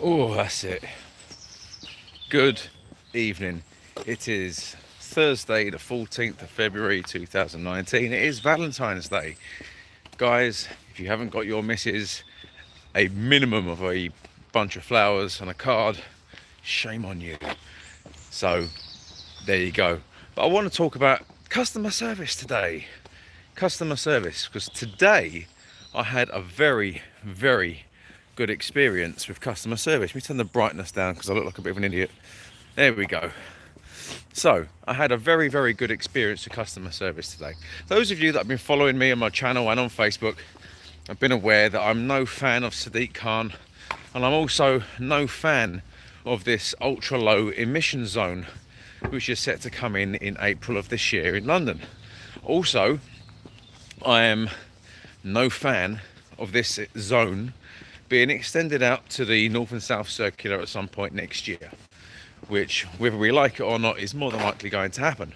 Oh, that's it. Good evening. It is Thursday, the 14th of February 2019. It is Valentine's Day. Guys, if you haven't got your missus a minimum of a bunch of flowers and a card, shame on you. So, there you go. But I want to talk about customer service today. Customer service, because today I had a very good experience with customer service. Let me turn the brightness down because I look like a bit of an idiot. There we go. So I had a very good experience with customer service today. Those of you that have been following me on my channel and on Facebook have been aware that I'm no fan of Sadiq Khan, and I'm also no fan of this ultra low emission zone which is set to come in April of this year in London. Also, I am no fan of this zone being extended out to the North and South Circular at some point next year, which, whether we like it or not, is more than likely going to happen.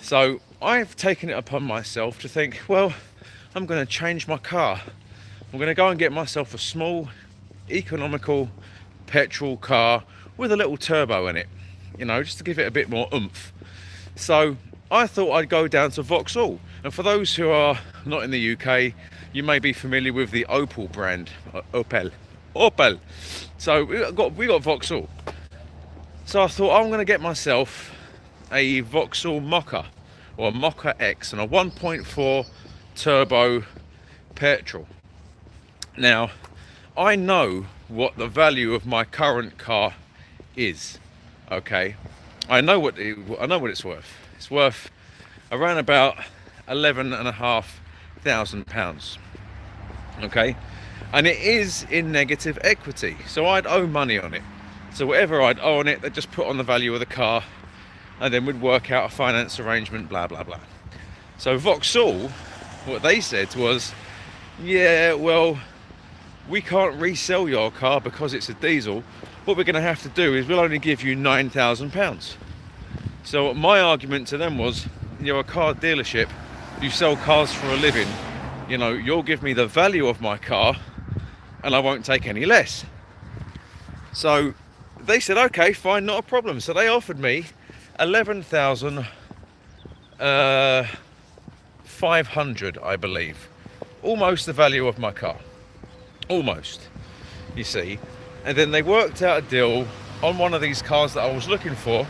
So I've taken it upon myself to think, well, I'm going to change my car. I'm going to go and get myself a small, economical petrol car with a little turbo in it, you know, just to give it a bit more oomph. So I thought I'd go down to Vauxhall. And for those who are not in the UK, you may be familiar with the Opel brand, Opel. So we got Vauxhall. So I thought I'm going to get myself a Vauxhall Mokka or Mokka X and a 1.4 turbo petrol. Now, I know what the value of my current car is. Okay, I know what it's worth. It's worth around about £11,500. Okay, and it is in negative equity, so I'd owe money on it. So whatever I'd owe on it, they'd just put on the value of the car, and then we'd work out a finance arrangement, blah blah blah. So Vauxhall, what they said was, yeah, well, we can't resell your car because it's a diesel. What we're going to have to do is we'll only give you £9,000. So my argument to them was, you're a car dealership, you sell cars for a living, you know, you'll give me the value of my car and I won't take any less. So they said, okay, fine, not a problem. So they offered me 11,500, I believe. Almost the value of my car. Almost, you see. And then they worked out a deal on one of these cars that I was looking for,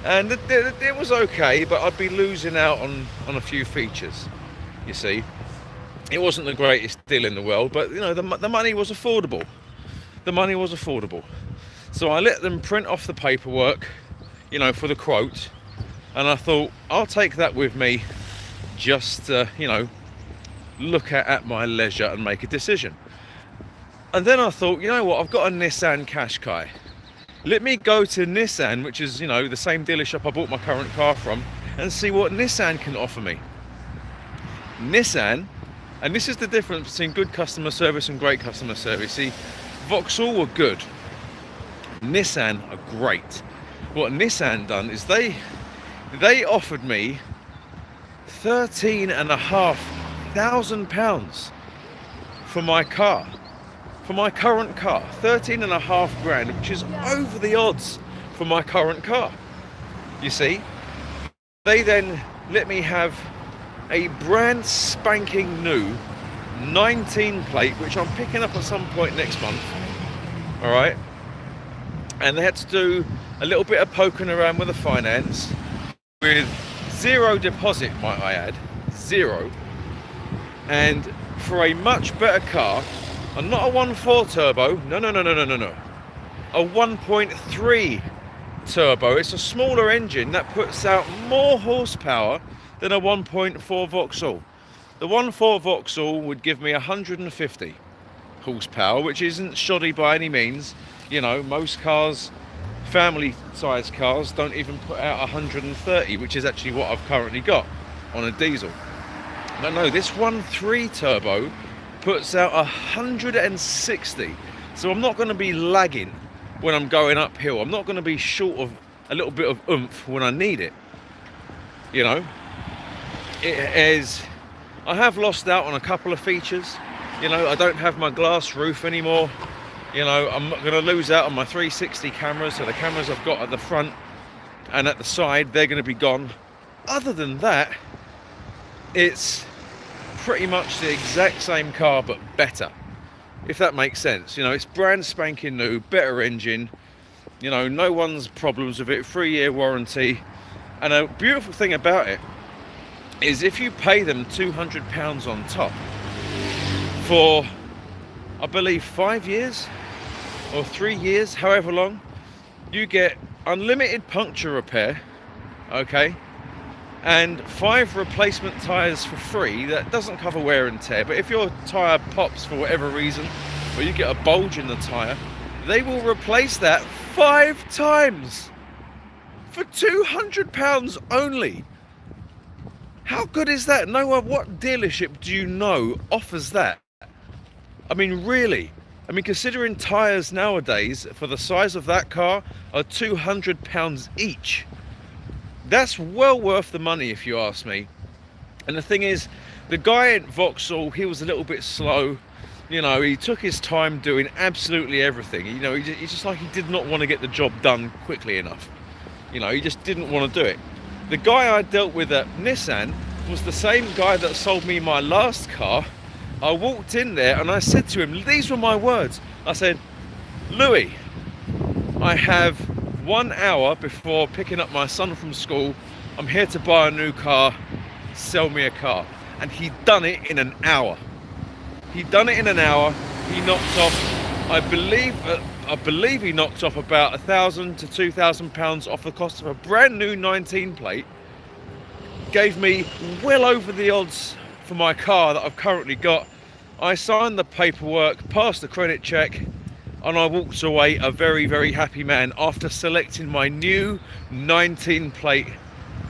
and it was okay, but I'd be losing out on a few features, you see. It wasn't the greatest deal in the world, but you know, the money was affordable. The money was affordable. So I let them print off the paperwork, you know, for the quote, and I thought I'll take that with me just you know, look at my leisure and make a decision. And then I thought, you know what, I've got a Nissan Qashqai. Let me go to Nissan, which is, you know, the same dealership I bought my current car from, and see what Nissan can offer me. Nissan, and this is the difference between good customer service and great customer service. See, Vauxhall were good. Nissan are great. What Nissan done is they offered me £13,500 for my car. For my current car, 13.5 grand, which is over the odds for my current car. You see, they then let me have a brand spanking new 19 plate, which I'm picking up at some point next month. All right, and they had to do a little bit of poking around with the finance, with zero deposit, might I add, zero, and for a much better car. And not a 1.4 turbo, no. A 1.3 turbo. It's a smaller engine that puts out more horsepower than a 1.4 Vauxhall. The 1.4 Vauxhall would give me 150 horsepower, which isn't shoddy by any means. You know, most cars, family size cars, don't even put out 130, which is actually what I've currently got on a diesel. But no, this 1.3 turbo puts out 160. So I'm not going to be lagging when I'm going uphill. I'm not going to be short of a little bit of oomph when I need it. You know, it is. I have lost out on a couple of features. You know, I don't have my glass roof anymore. You know, I'm not going to lose out on my 360 cameras, so the cameras I've got at the front and at the side, they're going to be gone. Other than that, it's pretty much the exact same car, but better, if that makes sense. You know, it's brand spanking new, better engine, you know, no one's problems with it, 3-year warranty. And a beautiful thing about it is if you pay them £200 on top for, I believe, 5 years or 3 years, however long, you get unlimited puncture repair, okay, and 5 replacement tyres for free. That doesn't cover wear and tear, but if your tyre pops for whatever reason, or you get a bulge in the tyre, they will replace that 5 times for £200 only. How good is that? No one, what dealership do you know offers that? I mean, really? I mean, considering tyres nowadays for the size of that car are £200 each. That's well worth the money, if you ask me. And the thing is, the guy at Vauxhall, he was a little bit slow. You know, he took his time doing absolutely everything. You know, he's just like, he did not want to get the job done quickly enough. You know, he just didn't want to do it. The guy I dealt with at Nissan was the same guy that sold me my last car. I walked in there and I said to him, these were my words. I said, Louis, I have 1 hour before picking up my son from school. I'm here to buy a new car. Sell me a car. And he'd done it in an hour. He'd done it in an hour. He knocked off, I believe he knocked off about £1,000 to £2,000 off the cost of a brand new 19 plate. Gave me well over the odds for my car that I've currently got. I signed the paperwork, passed the credit check, and I walked away a very, very happy man after selecting my new 19 plate,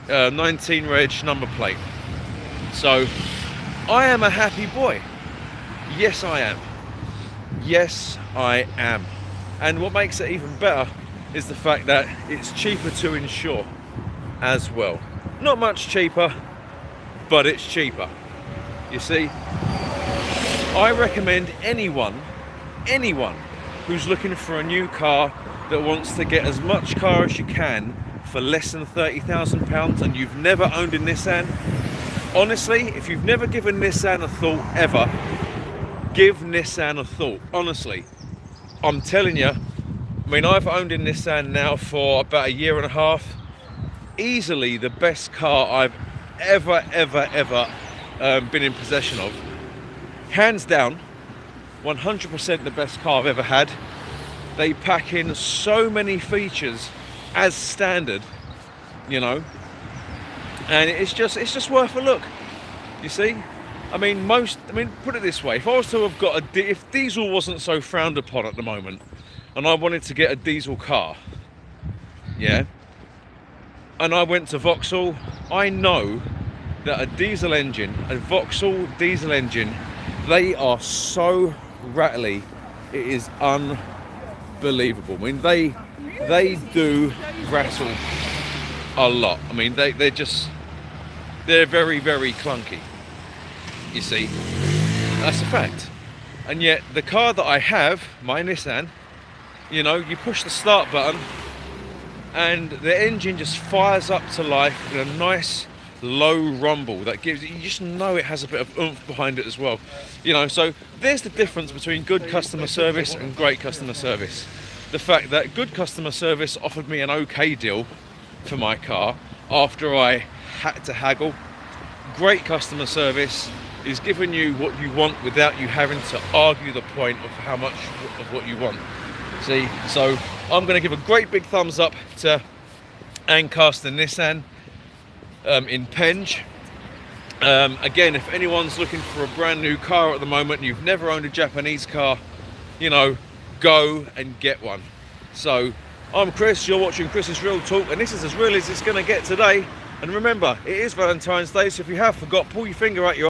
19 reg number plate. So I am a happy boy. Yes, I am. Yes, I am. And what makes it even better is the fact that it's cheaper to insure as well. Not much cheaper, but it's cheaper. You see, I recommend anyone who's looking for a new car that wants to get as much car as you can for less than £30,000 and you've never owned a Nissan. Honestly, if you've never given Nissan a thought ever, give Nissan a thought. Honestly, I'm telling you. I mean, I've owned a Nissan now for about 1.5 years. Easily the best car I've ever been in possession of. Hands down, 100% the best car I've ever had. They pack in so many features as standard, you know, and it's just worth a look. You see, I mean, put it this way: if I was to have got if diesel wasn't so frowned upon at the moment, and I wanted to get a diesel car, yeah, and I went to Vauxhall, I know that a Vauxhall diesel engine, they are so rattly, it is unbelievable. I mean, they do rattle a lot. I mean, they're very, very clunky. You see, that's a fact. And yet the car that I have, my Nissan, you know, you push the start button and the engine just fires up to life in a nice low rumble that gives you just know it has a bit of oomph behind it as well. You know, so there's the difference between good customer service and great customer service. The fact that good customer service offered me an okay deal for my car after I had to haggle. Great customer service is giving you what you want without you having to argue the point of how much of what you want. See, so I'm going to give a great big thumbs up to Ancaster Nissan in Penge. Again, if anyone's looking for a brand new car at the moment and you've never owned a Japanese car, you know, go and get one. So I'm Chris, you're watching Chris's Real Talk, and this is as real as it's going to get today. And remember, it is Valentine's Day, so if you have forgot, pull your finger out your